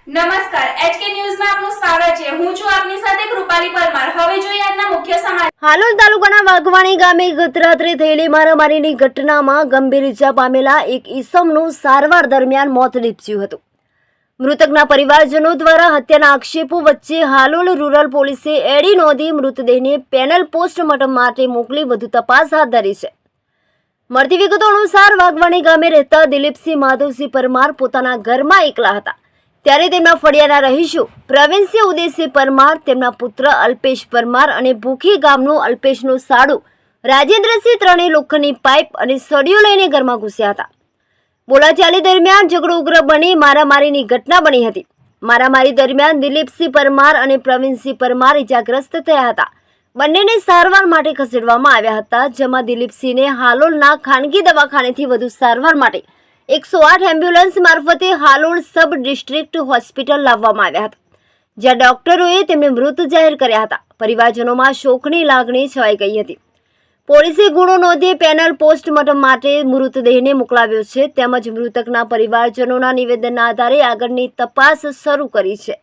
નમસ્કાર એચકે ન્યૂઝમાં આપનું સ્વાગત છે। હું છું આપની સાથે કૃપાલી પરમાર। હવે જોઈએ આજના મુખ્ય સમાચાર। હાલોલ તાલુકાના વાઘવાણી ગામે ગત રાત્રે થયેલી મારામારીની ઘટનામાં ગંભીર ઈજા પામેલા એક ઈસમનું સારવાર દરમિયાન મોત નીપજ્યું હતું। મૃતકના પરિવારજનો દ્વારા હત્યાના આક્ષેપો વચ્ચે હાલોલ રૂરલ પોલીસે એડી નોંધી મૃતદેહને પેનલ પોસ્ટમોર્ટમ માટે મોકલી વધુ તપાસ હાથ ધરી છે। મળતી વિગતો અનુસાર વાઘવાણી ગામે રહેતા દિલીપસિંહ માધવસિંહ પરમાર પોતાના ઘરમાં એકલા હતા ત્યારે તેમના ફળિયાના રહીશો પ્રવીણસિંહ ઉદયસિંહ પરમાર, તેમના પુત્ર અલ્પેશ પરમાર અને ભૂખી ગામનું અલ્પેશનું સાડુ રાજેન્દ્રસિંહ ત્રણેય લોખંડની પાઇપ અને સળીઓ લઈને ઘરમાં ઘૂસ્યા હતા। બોલાચાલી દરમિયાન ઝઘડો ઉગ્ર બની મારામારીની ઘટના બની હતી। મારામારી દરમિયાન દિલીપસિંહ પરમાર અને પ્રવીણસિંહ પરમાર ઇજાગ્રસ્ત થયા હતા। બંનેને સારવાર માટે ખસેડવામાં આવ્યા હતા, જેમાં દિલીપસિંહને હાલોલના ખાનગી દવાખાનેથી વધુ સારવાર માટે 108 એમ્બ્યુલન્સ મારફતે હાલોલ સબ ડિસ્ટ્રિક્ટ હોસ્પિટલ લાવવામાં આવ્યા હતા, જ્યાં ડોક્ટરોએ તેમને મૃત જાહેર કર્યા હતા। પરિવારજનોમાં શોકની લાગણી છવાઈ ગઈ હતી। પોલીસે ગુનો નોંધી પેનલ પોસ્ટમોર્ટમ માટે મૃતદેહને મોકલાવ્યો છે, તેમજ મૃતકના પરિવારજનોના નિવેદનના આધારે આગળની તપાસ શરૂ કરી છે।